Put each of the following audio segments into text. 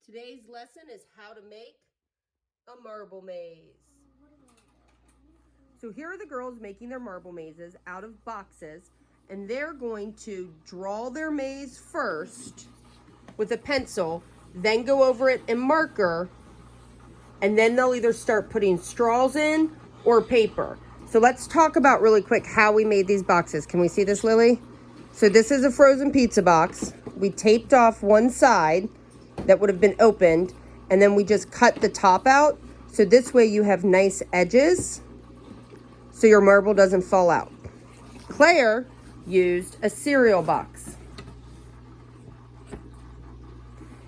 Today's lesson is how to make a marble maze. So here are the girls making their marble mazes out of boxes, and they're going to draw their maze first with a pencil, then go over it in marker, and then they'll either start putting straws in or paper. So let's talk about really quick how we made these boxes. Can we see this, Lily? So this is a frozen pizza box. We taped off one side that would have been opened, and then we just cut the top out. So this way you have nice edges so your marble doesn't fall out. Claire used a cereal box.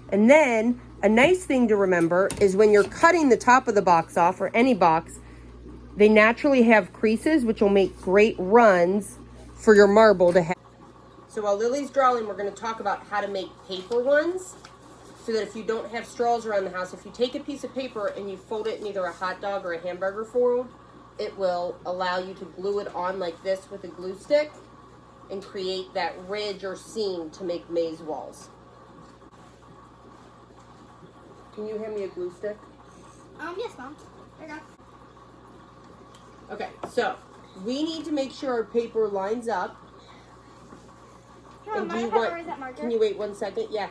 And then a nice thing to remember is when you're cutting the top of the box off, or any box, they naturally have creases, which will make great runs for your marble to have. So while Lily's drawing, we're going to talk about how to make paper ones, so that if you don't have straws around the house, if you take a piece of paper and you fold it in either a hot dog or a hamburger fold, it will allow you to glue it on like this with a glue stick and create that ridge or seam to make maze walls. Can you hand me a glue stick? Yes, Mom. There you go. Okay, so we need to make sure our paper lines up. And do you want, can you wait 1 second? Yeah.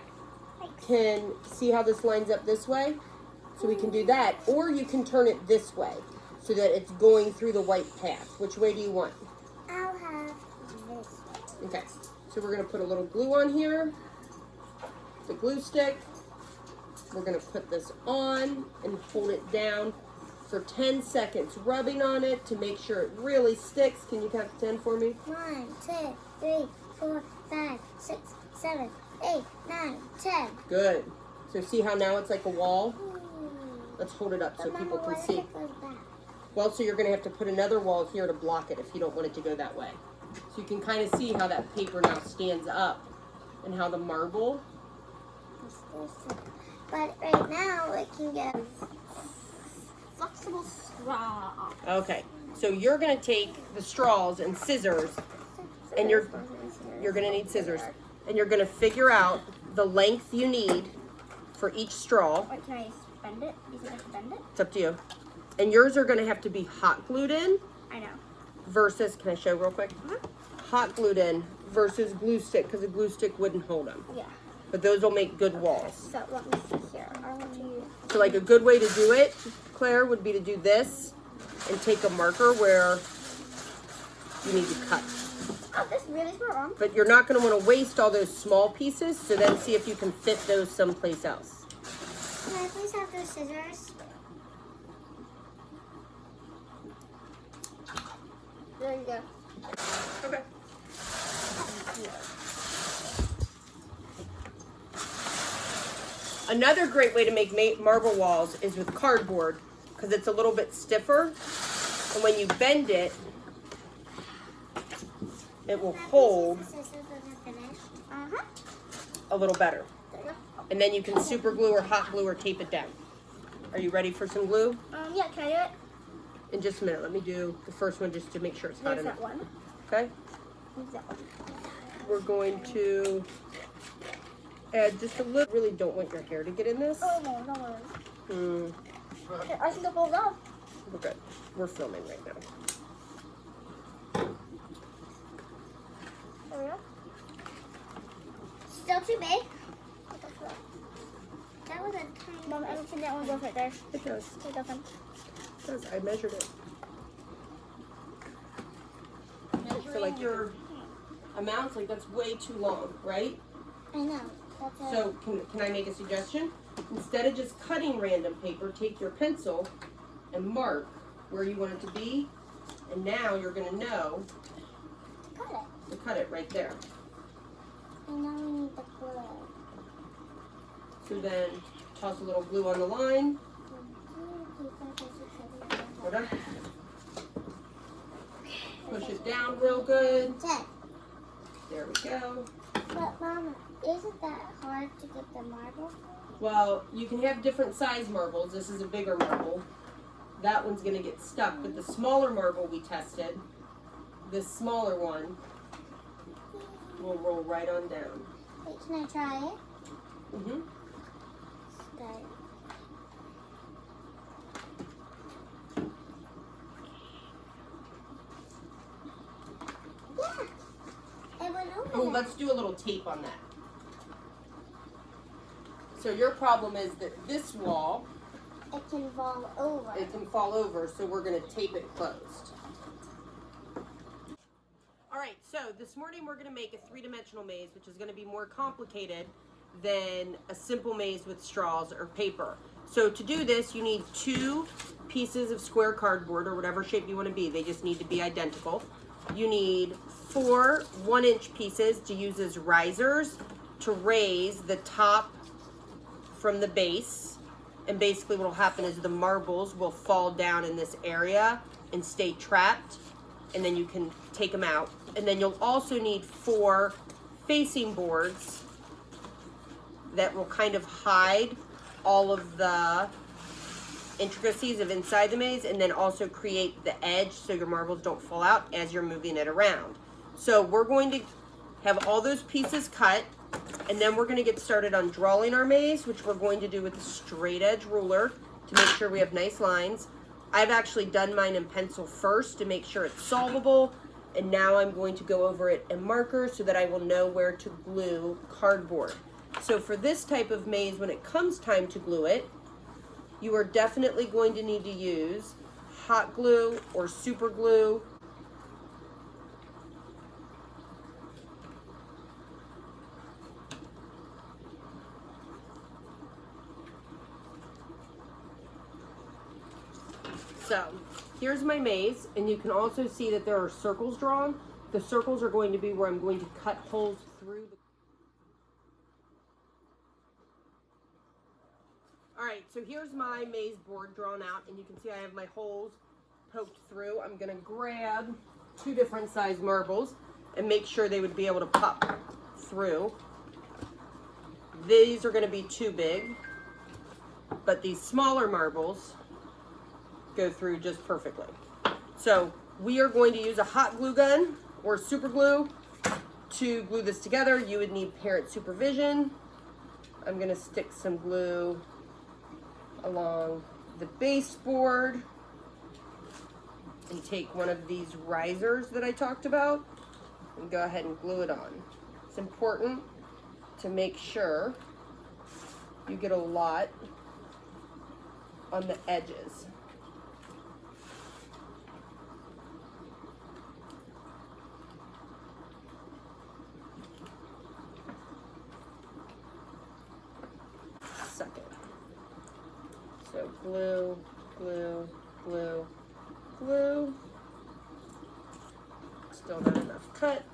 Thanks. Can see how this lines up this way? So we can do that. Or you can turn it this way so that it's going through the white path. Which way do you want? I'll have this. Okay, so we're going to put a little glue on here. The glue stick. We're going to put this on and hold it down for 10 seconds, rubbing on it to make sure it really sticks. Can you count to 10 for me? 1, 2, 3, 4, 5, 6, 7, 8, 9, 10. Good. So see how now it's like a wall? Let's hold it up so people can see. Well, so you're going to have to put another wall here to block it if you don't want it to go that way. So you can kind of see how that paper now stands up and how the marble. But right now it can get flexible straw. Okay. So you're going to take the straws and scissors, and you're going to need scissors, and you're going to figure out the length you need for each straw. Wait, can I bend it? You think I can bend it? It's up to you. And yours are going to have to be hot glued in I know. versus, can I show real quick? Hot glued in versus glue stick, because a glue stick wouldn't hold them. Yeah. But those will make good walls. So let me see here. I want to. So like a good way to do it, Claire, would be to do this and take a marker where you need to cut. Oh, this really is wrong. But you're not going to want to waste all those small pieces, so then see if you can fit those someplace else. Can I please have those scissors? There you go. Okay. Another great way to make marble walls is with cardboard, because it's a little bit stiffer, and when you bend it, it will hold a little better. And then you can super glue or hot glue or tape it down. Are you ready for some glue? Yeah, can I do it? In just a minute, let me do the first one just to make sure it's hot There's enough. that one. Okay? There's that one. We're going to add just a little. Really don't want your hair to get in this. Oh, no, no worries. Okay, I think I'll pull it off. We're good. We're filming right now. There we go. Still too big? That was a tiny. Mom, I don't think that one goes right there. It does. It doesn't. It does. I measured it. So like your amounts, like that's way too long, right? I know. That's it. So can I make a suggestion? Instead of just cutting random paper, take your pencil and mark where you want it to be. And now you're going to know Cut it. to cut it right there. And now we need the glue. So then toss a little glue on the line. Hold on. Push it down real good. 10. There we go. But Mama, isn't that hard to get the marble? Well, you can have different size marbles. This is a bigger marble. That one's going to get stuck. But the smaller marble we tested, this smaller one, will roll right on down. Wait, can I try it? Mm-hmm. Go. let's do a little tape on that. So your problem is that this wall, It can fall over. it can fall over, so we're going to tape it closed. All right, so this morning we're going to make a three-dimensional maze, which is going to be more complicated than a simple maze with straws or paper. So to do this, you need 2 pieces of square cardboard, or whatever shape you want to be. They just need to be identical. You need 4 1-inch pieces to use as risers to raise the top from the base. And basically what will happen is the marbles will fall down in this area and stay trapped, and then you can take them out. And then you'll also need 4 facing boards that will kind of hide all of the intricacies of inside the maze, and then also create the edge so your marbles don't fall out as you're moving it around. So we're going to have all those pieces cut, and then we're going to get started on drawing our maze, which we're going to do with a straight edge ruler to make sure we have nice lines. I've actually done mine in pencil first to make sure it's solvable, and now I'm going to go over it in marker so that I will know where to glue cardboard. So for this type of maze, when it comes time to glue it, you are definitely going to need to use hot glue or super glue. So here's my maze, and you can also see that there are circles drawn. The circles are going to be where I'm going to cut holes through the... All right, so here's my maze board drawn out, and you can see I have my holes poked through. I'm gonna grab 2 different size marbles and make sure they would be able to pop through. These are gonna be too big, but these smaller marbles go through just perfectly. So we are going to use a hot glue gun or super glue to glue this together. You would need parent supervision. I'm gonna stick some glue along the baseboard and take one of these risers that I talked about and go ahead and glue it on. It's important to make sure you get a lot on the edges. Second. So glue, glue, glue, glue. Still not enough cut.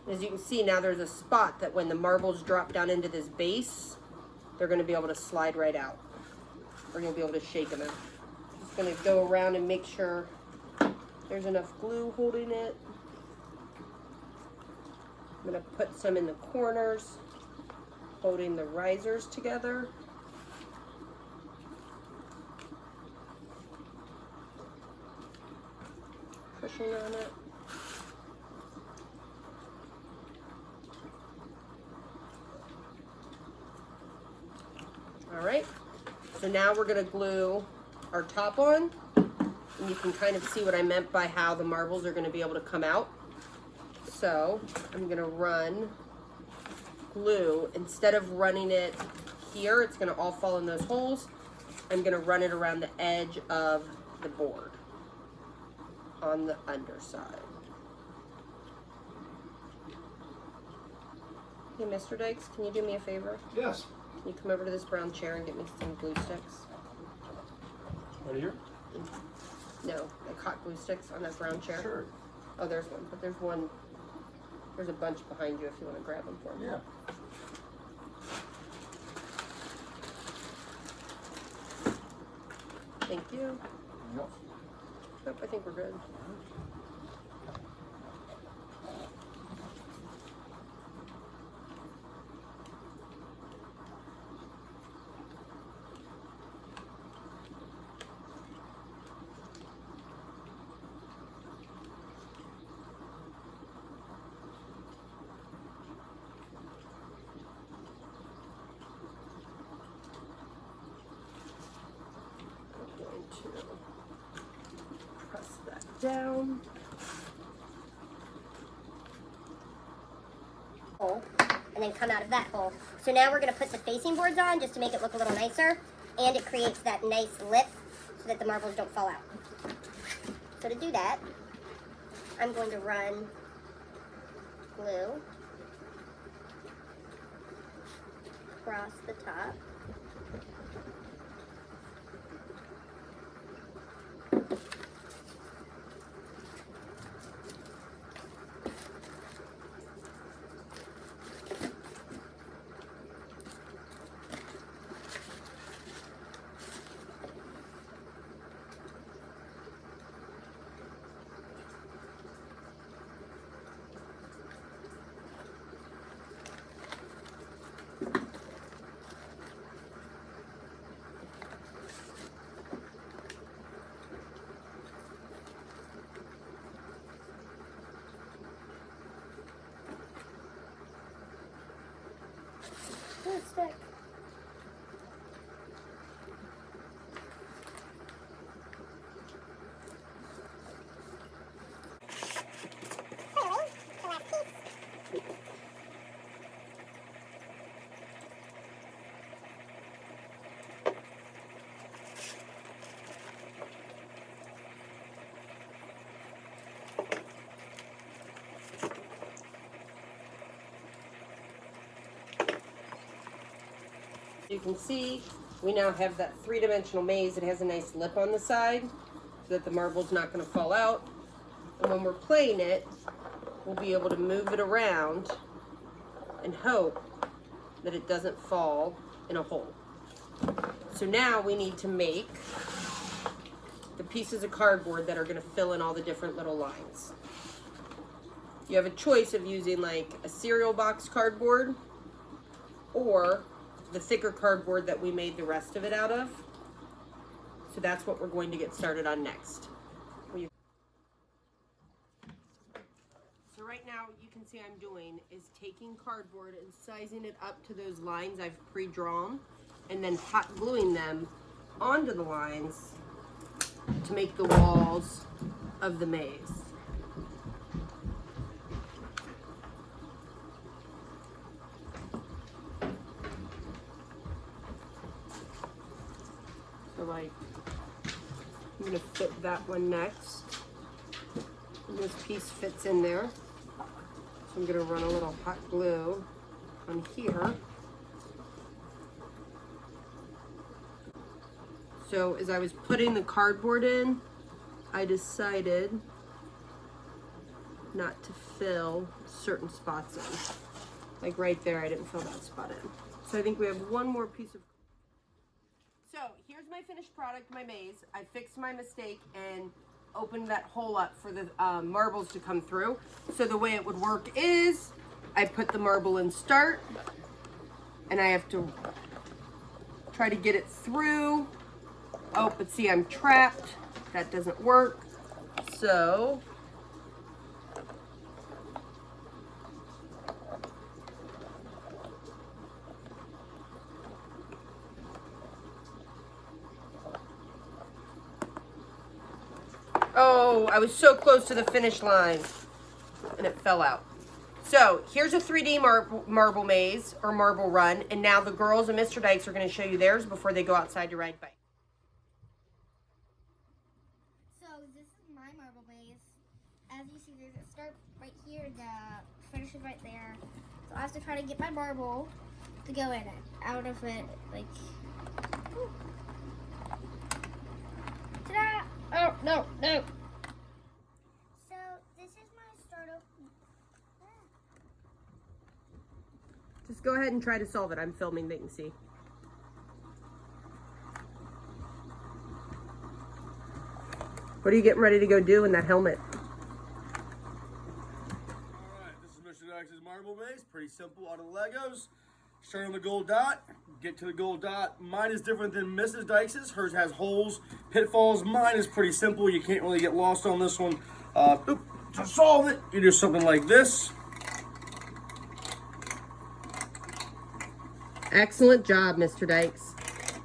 As you can see, now there's a spot that when the marbles drop down into this base, they're going to be able to slide right out. We're going to be able to shake them out. Just going to go around and make sure there's enough glue holding it. I'm going to put some in the corners, holding the risers together. Pushing on it. All right, so now we're going to glue our top on, and you can kind of see what I meant by how the marbles are going to be able to come out. So I'm going to run glue. Instead of running it here, it's going to all fall in those holes. I'm going to run it around the edge of the board on the underside. Hey, Mr. Dykes, can you do me a favor? Yes. Can you come over to this brown chair and get me some glue sticks? Right here? No, like hot glue sticks on that brown chair. Sure. Oh, there's one, but there's one. There's a bunch behind you if you want to grab them for me. Yeah. Thank you. Yep. Nope, I think we're good. I'm going to down. Hole, and then come out of that hole. So now we're going to put the facing boards on just to make it look a little nicer, and it creates that nice lip so that the marbles don't fall out. So to do that, I'm going to run glue across the top. Stick. You can see we now have that three-dimensional maze. It has a nice lip on the side so that the marble's not going to fall out. And when we're playing it, we'll be able to move it around and hope that it doesn't fall in a hole. So now we need to make the pieces of cardboard that are going to fill in all the different little lines. You have a choice of using like a cereal box cardboard or the thicker cardboard that we made the rest of it out of. So that's what we're going to get started on next. So right now you can see I'm doing is taking cardboard and sizing it up to those lines I've pre-drawn and then hot gluing them onto the lines to make the walls of the maze. So like, I'm gonna fit that one next. And this piece fits in there. So I'm gonna run a little hot glue on here. So as I was putting the cardboard in, I decided not to fill certain spots in. Like right there, I didn't fill that spot in. So I think we have one more piece of. So here's my finished product, my maze. I fixed my mistake and opened that hole up for the marbles to come through. So the way it would work is I put the marble in start and I have to try to get it through. Oh, but see, I'm trapped. That doesn't work. So oh, I was so close to the finish line and it fell out. So here's a 3D marble maze or marble run. And now the girls and Mr. Dykes are going to show you theirs before they go outside to ride bike. So this is my marble maze. As you see, there's a start right here, the finish is right there. So I have to try to get my marble to go in it, out of it, like. Whew. Ta-da! Oh, no. So this is my start of. Just go ahead and try to solve it. I'm filming, they can see. What are you getting ready to go do in that helmet? Alright, this is Mr. Dykes' marble maze. Pretty simple out of Legos. Start on the gold dot. Get to the gold dot. Mine is different than Mrs. Dykes'. Hers has holes, pitfalls. Mine is pretty simple. You can't really get lost on this one. To solve it, you do something like this. Excellent job, Mr. Dykes.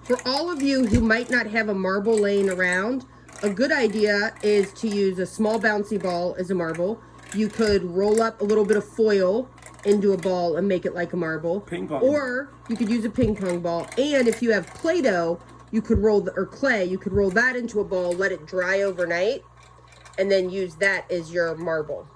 For all of you who might not have a marble laying around, a good idea is to use a small bouncy ball as a marble. You could roll up a little bit of foil into a ball and make it like a marble. Ping pong. Or you could use a ping pong ball. And if you have Play-Doh, you could roll, or clay, you could roll that into a ball, let it dry overnight, and then use that as your marble.